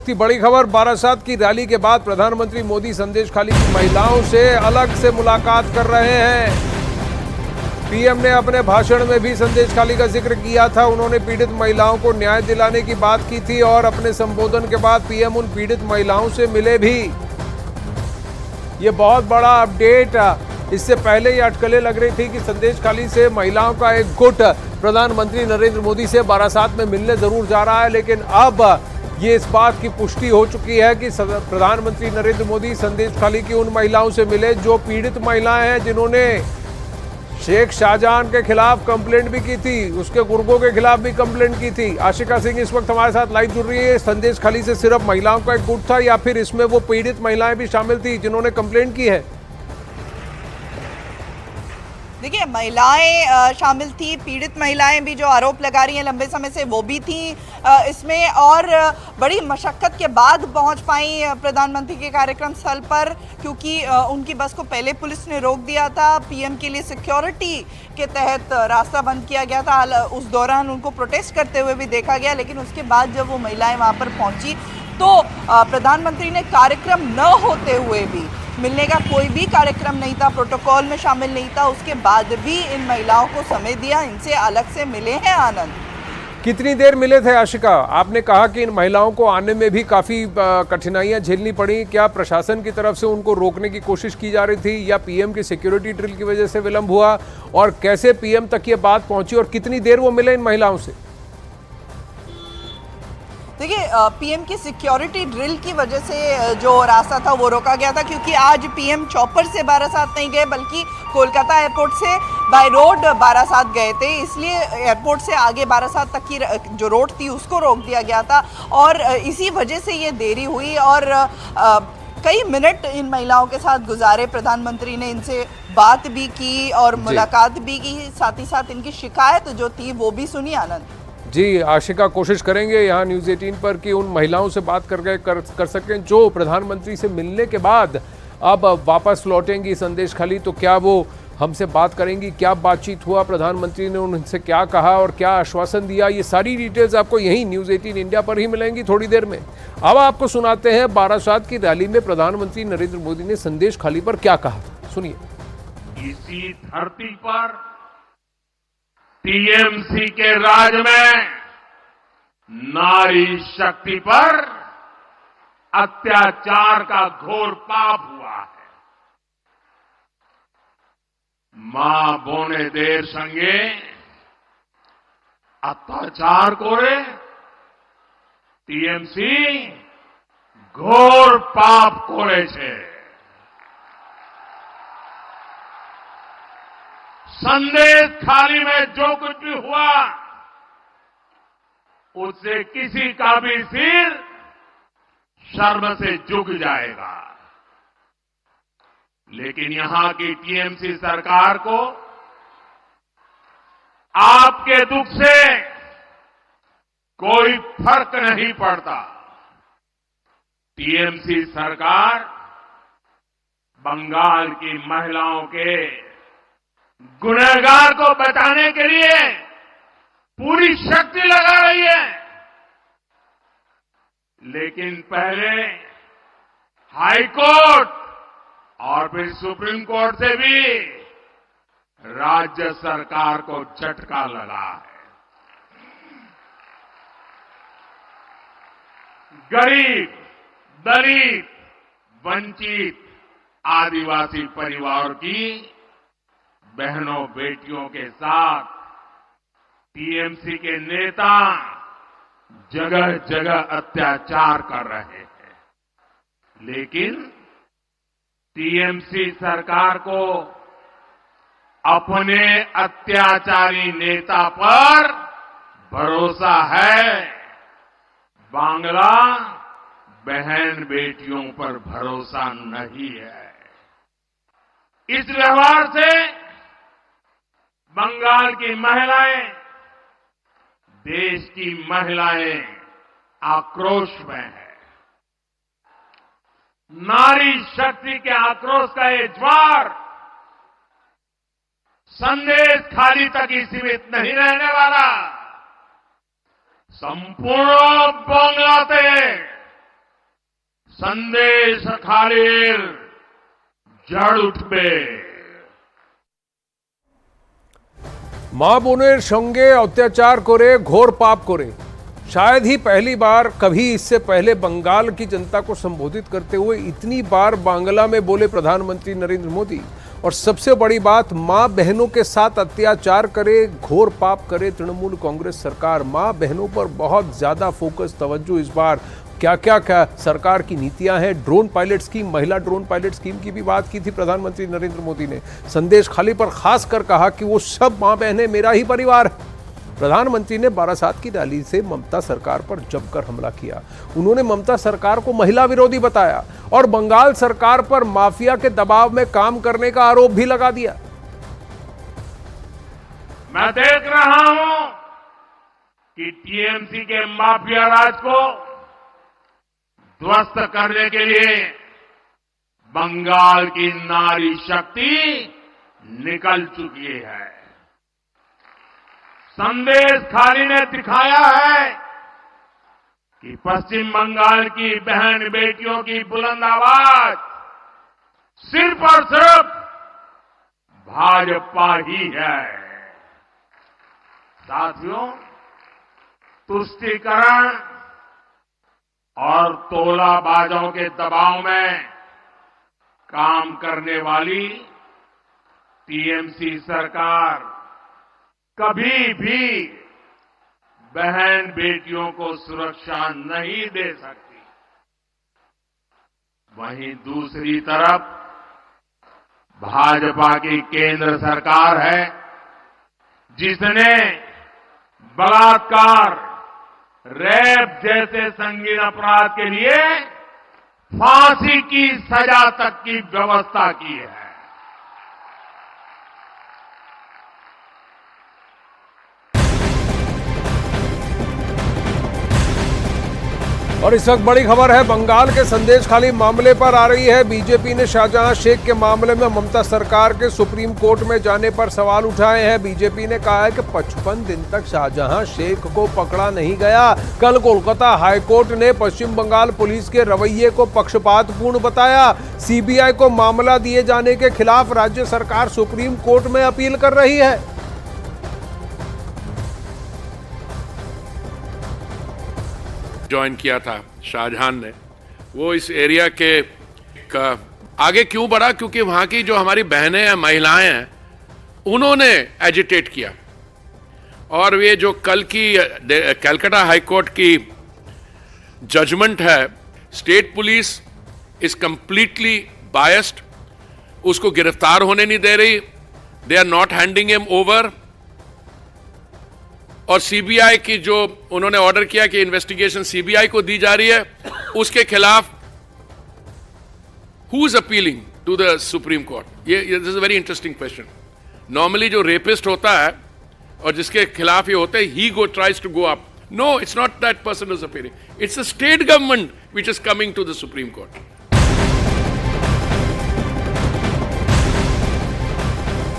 की बड़ी खबर, बारासात की रैली के बाद प्रधानमंत्री मोदी संदेशखाली की महिलाओं से अलग से मुलाकात कर रहे हैं। पीएम ने अपने भाषण में भी संदेशखाली का जिक्र किया था। उन्होंने पीड़ित महिलाओं को न्याय दिलाने की बात की थी और अपने संबोधन के बाद पीएम उन पीड़ित महिलाओं से मिले भी। ये बहुत बड़ा अपडेट। इससे पहले ये अटकलें लग रही थी कि संदेशखाली से महिलाओं का एक गुट प्रधानमंत्री नरेंद्र मोदी से बारासात में मिलने जरूर जा रहा है, लेकिन अब ये इस बात की पुष्टि हो चुकी है कि प्रधानमंत्री नरेंद्र मोदी संदेशखाली की उन महिलाओं से मिले जो पीड़ित महिलाएं हैं, जिन्होंने शेख शाहजहां के खिलाफ कंप्लेंट भी की थी, उसके गुर्गों के खिलाफ भी कंप्लेंट की थी। आशिका सिंह इस वक्त हमारे साथ लाइव जुड़ रही है। संदेशखाली से सिर्फ महिलाओं का एक गुट था या फिर इसमें वो पीड़ित महिलाएं भी शामिल थी जिन्होंने कंप्लेंट की है? देखिए, महिलाएं शामिल थी, पीड़ित महिलाएं भी जो आरोप लगा रही हैं लंबे समय से वो भी थी इसमें, और बड़ी मशक्कत के बाद पहुंच पाई प्रधानमंत्री के कार्यक्रम स्थल पर, क्योंकि उनकी बस को पहले पुलिस ने रोक दिया था। पीएम के लिए सिक्योरिटी के तहत रास्ता बंद किया गया था। उस दौरान उनको प्रोटेस्ट करते हुए भी देखा गया, लेकिन उसके बाद जब वो महिलाएं वहां पर पहुंची तो प्रधानमंत्री ने कार्यक्रम न होते हुए भी, मिलने का कोई भी कार्यक्रम नहीं था, प्रोटोकॉल में शामिल नहीं था, उसके बाद भी इन महिलाओं को समय दिया, इनसे अलग से मिले हैं। आनंद, कितनी देर मिले थे आशिका? आपने कहा कि इन महिलाओं को आने में भी काफी कठिनाइयां झेलनी पड़ी। क्या प्रशासन की तरफ से उनको रोकने की कोशिश की जा रही थी या पीएम की सिक्योरिटी ड्रिल की वजह से विलंब हुआ? और कैसे पीएम तक ये बात पहुंची और कितनी देर वो मिले इन महिलाओं से? देखिए, पीएम की सिक्योरिटी ड्रिल की वजह से जो रास्ता था वो रोका गया था, क्योंकि आज पीएम चॉपर से बारासात नहीं गए बल्कि कोलकाता एयरपोर्ट से बाय रोड बारासात गए थे। इसलिए एयरपोर्ट से आगे बारासात तक की जो रोड थी उसको रोक दिया गया था और इसी वजह से ये देरी हुई। और कई मिनट इन महिलाओं के साथ गुजारे प्रधानमंत्री ने, इनसे बात भी की और मुलाकात भी की, साथ ही साथ इनकी शिकायत जो थी वो भी सुनी। आनंद जी, आशिका, कोशिश करेंगे यहाँ न्यूज़ 18 पर कि उन महिलाओं से बात कर सकें जो प्रधानमंत्री से मिलने के बाद अब वापस लौटेंगी संदेशखाली। तो क्या वो हमसे बात करेंगी? क्या बातचीत हुआ, प्रधानमंत्री ने उनसे क्या कहा और क्या आश्वासन दिया? ये सारी डिटेल्स आपको यहीं न्यूज़ 18 इंडिया पर ही मिलेंगी थोड़ी देर में। अब आपको सुनाते हैं बारासात की रैली में प्रधानमंत्री नरेंद्र मोदी ने संदेशखाली पर क्या कहा। सुनिए। इसी धरती पर टीएमसी के राज में नारी शक्ति पर अत्याचार का घोर पाप हुआ है। मां बोने देर संगे अत्याचार कोरे टीएमसी घोर पाप कोरे छे। संदेशखाली में जो कुछ भी हुआ उससे किसी का भी सिर शर्म से झुक जाएगा, लेकिन यहां की टीएमसी सरकार को आपके दुख से कोई फर्क नहीं पड़ता। टीएमसी सरकार बंगाल की महिलाओं के गुनहगार को बचाने के लिए पूरी शक्ति लगा रही है, लेकिन पहले हाई कोर्ट और फिर सुप्रीम कोर्ट से भी राज्य सरकार को झटका लगा है। गरीब, दलित, वंचित, आदिवासी परिवार की बहनों बेटियों के साथ टीएमसी के नेता जगह जगह अत्याचार कर रहे हैं, लेकिन टीएमसी सरकार को अपने अत्याचारी नेता पर भरोसा है, बांग्ला बहन बेटियों पर भरोसा नहीं है। इस व्यवहार से बंगाल की महिलाएं, देश की महिलाएं आक्रोश में है। नारी शक्ति के आक्रोश का ये ज्वार संदेशखाली तक ही सीमित नहीं रहने वाला। संपूर्ण बांग्लाते संदेश खालीर जड़ उठबे। মা বোনের সঙ্গে অত্যাচার করে ঘোর পাপ করে शायद ही पहली बार कभी इससे पहले बंगाल की जनता को संबोधित करते हुए इतनी बार बांग्ला में बोले प्रधानमंत्री नरेंद्र मोदी। और सबसे बड़ी बात, मां बहनों के साथ अत्याचार करे, घोर पाप करे तृणमूल कांग्रेस सरकार। मां बहनों पर बहुत ज्यादा फोकस, तवज्जो इस बार। क्या क्या सरकार की नीतियां हैं। ड्रोन पायलट स्कीम, महिला ड्रोन पायलट स्कीम की भी बात की थी प्रधानमंत्री नरेंद्र मोदी ने। संदेश खाली पर खास कर कहा कि वो सब मां बहनें मेरा ही परिवार है। प्रधानमंत्री ने बारासात की रैली से ममता सरकार पर जमकर हमला किया। उन्होंने ममता सरकार को महिला विरोधी बताया और बंगाल सरकार पर माफिया के दबाव में काम करने का आरोप भी लगा दिया। मैं देख रहा हूं कि टीएमसी के माफिया राज को ध्वस्त करने के लिए बंगाल की नारी शक्ति निकल चुकी है। संदेश खाली ने दिखाया है कि पश्चिम बंगाल की बहन बेटियों की बुलंद आवाज सिर्फ और सिर्फ भाजपा ही है। साथियों, तुष्टीकरण और तोलाबाजों के दबाव में काम करने वाली टीएमसी सरकार कभी भी बहन बेटियों को सुरक्षा नहीं दे सकती। वहीं दूसरी तरफ भाजपा की केंद्र सरकार है जिसने बलात्कार, रेप जैसे संगीन अपराध के लिए फांसी की सजा तक की व्यवस्था की है। और इस वक्त बड़ी खबर है, बंगाल के संदेश खाली मामले पर आ रही है। बीजेपी ने शाहजहां शेख के मामले में ममता सरकार के सुप्रीम कोर्ट में जाने पर सवाल उठाए हैं। बीजेपी ने कहा है कि 55 दिन तक शाहजहां शेख को पकड़ा नहीं गया। कल कोलकाता हाईकोर्ट ने पश्चिम बंगाल पुलिस के रवैये को पक्षपातपूर्ण बताया। सीबीआई को मामला दिए जाने के खिलाफ राज्य सरकार सुप्रीम कोर्ट में अपील कर रही है। ज्वाइन किया था शाहजहां ने, वो इस एरिया के आगे क्यों बढ़ा? क्योंकि वहां की जो हमारी बहनें हैं, महिलाएं हैं, उन्होंने एजिटेट किया। और ये जो कल की कलकत्ता हाईकोर्ट की जजमेंट है, state police is completely biased, उसको गिरफ्तार होने नहीं दे रही, they are not handing him over. और सीबीआई की जो उन्होंने ऑर्डर किया कि इन्वेस्टिगेशन सीबीआई को दी जा रही है, उसके खिलाफ who is appealing to the Supreme Court? ये this is a very interesting question. Normally जो रेपिस्ट होता है और जिसके खिलाफ ये होता है, he go tries to go up. No, it's not that person is appealing, it's the state government which is coming to the Supreme Court.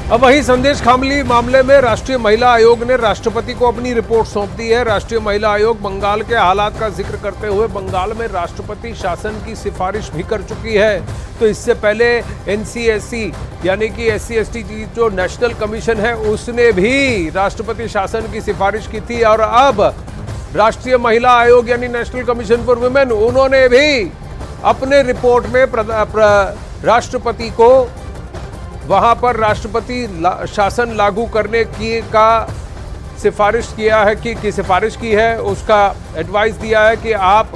अब वही संदेश खाली मामले में राष्ट्रीय महिला आयोग ने राष्ट्रपति को अपनी रिपोर्ट सौंप दी है। राष्ट्रीय महिला आयोग बंगाल के हालात का जिक्र करते हुए बंगाल में राष्ट्रपति शासन की सिफारिश भी कर चुकी है। तो इससे पहले एनसीएससी यानी कि SC/ST की जो नेशनल कमीशन है, उसने भी राष्ट्रपति शासन की सिफारिश की थी। और अब राष्ट्रीय महिला आयोग यानी नेशनल कमीशन फॉर वुमेन, उन्होंने भी अपने रिपोर्ट में राष्ट्रपति को वहां पर राष्ट्रपति शासन लागू करने की का सिफारिश किया है कि सिफारिश की है। उसका एडवाइस दिया है कि आप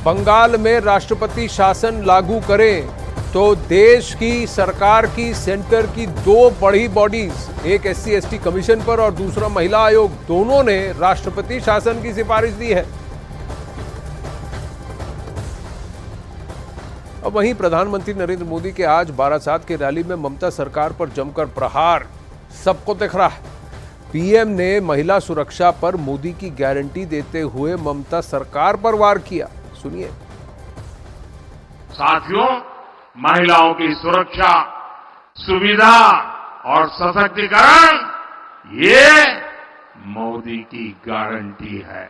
बंगाल में राष्ट्रपति शासन लागू करें। तो देश की सरकार की, सेंटर की दो बड़ी बॉडीज, एक SC/ST कमीशन पर और दूसरा महिला आयोग, दोनों ने राष्ट्रपति शासन की सिफारिश दी है। अब वहीं प्रधानमंत्री नरेंद्र मोदी के आज बारासात की रैली में ममता सरकार पर जमकर प्रहार सबको दिख रहा है। पीएम ने महिला सुरक्षा पर मोदी की गारंटी देते हुए ममता सरकार पर वार किया। सुनिए। साथियों, महिलाओं की सुरक्षा, सुविधा और सशक्तिकरण, ये मोदी की गारंटी है।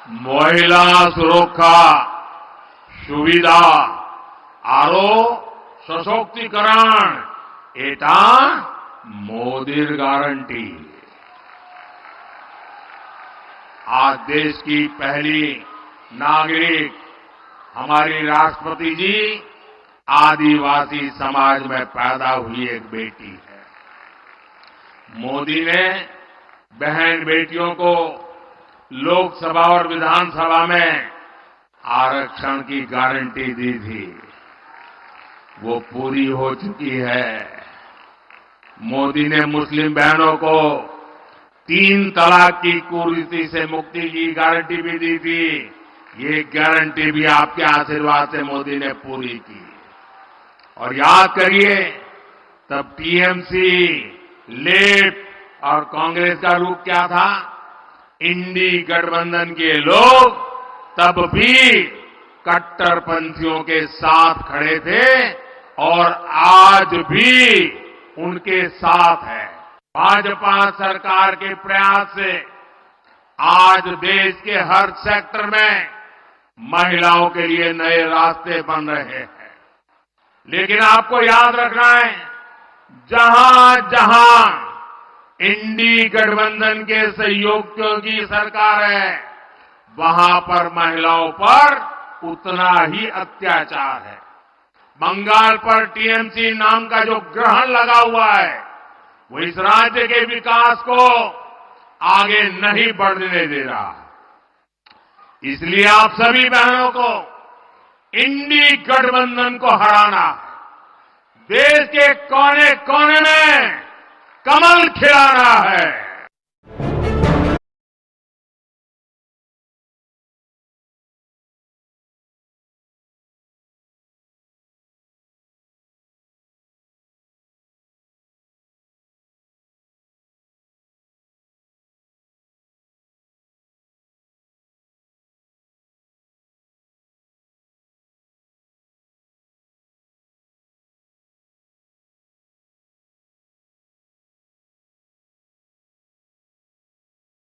महिला सुरक्षा सुविधा आरो सशक्तिकरण एटा मोदीर गारंटी। आज देश की पहली नागरिक हमारी राष्ट्रपति जी आदिवासी समाज में पैदा हुई एक बेटी है। मोदी ने बहन बेटियों को लोकसभा और विधानसभा में आरक्षण की गारंटी दी थी, वो पूरी हो चुकी है। मोदी ने मुस्लिम बहनों को 3 तलाक की कुरीति से मुक्ति की गारंटी भी दी थी। ये गारंटी भी आपके आशीर्वाद से मोदी ने पूरी की। और याद करिए, तब टीएमसी, लेफ्ट और कांग्रेस का रूप क्या था? इंडी गठबंधन के लोग तब भी कट्टरपंथियों के साथ खड़े थे और आज भी उनके साथ है। भाजपा सरकार के प्रयास से आज देश के हर सेक्टर में महिलाओं के लिए नए रास्ते बन रहे हैं। लेकिन आपको याद रखना है, जहां जहां इंडी गठबंधन के सहयोगियों की सरकार है, वहां पर महिलाओं पर उतना ही अत्याचार है। बंगाल पर टीएमसी नाम का जो ग्रहण लगा हुआ है, वो इस राज्य के विकास को आगे नहीं बढ़ने दे रहा। इसलिए आप सभी बहनों को इंडी गठबंधन को हराना है, देश के कोने कोने में कमल खिलाना है।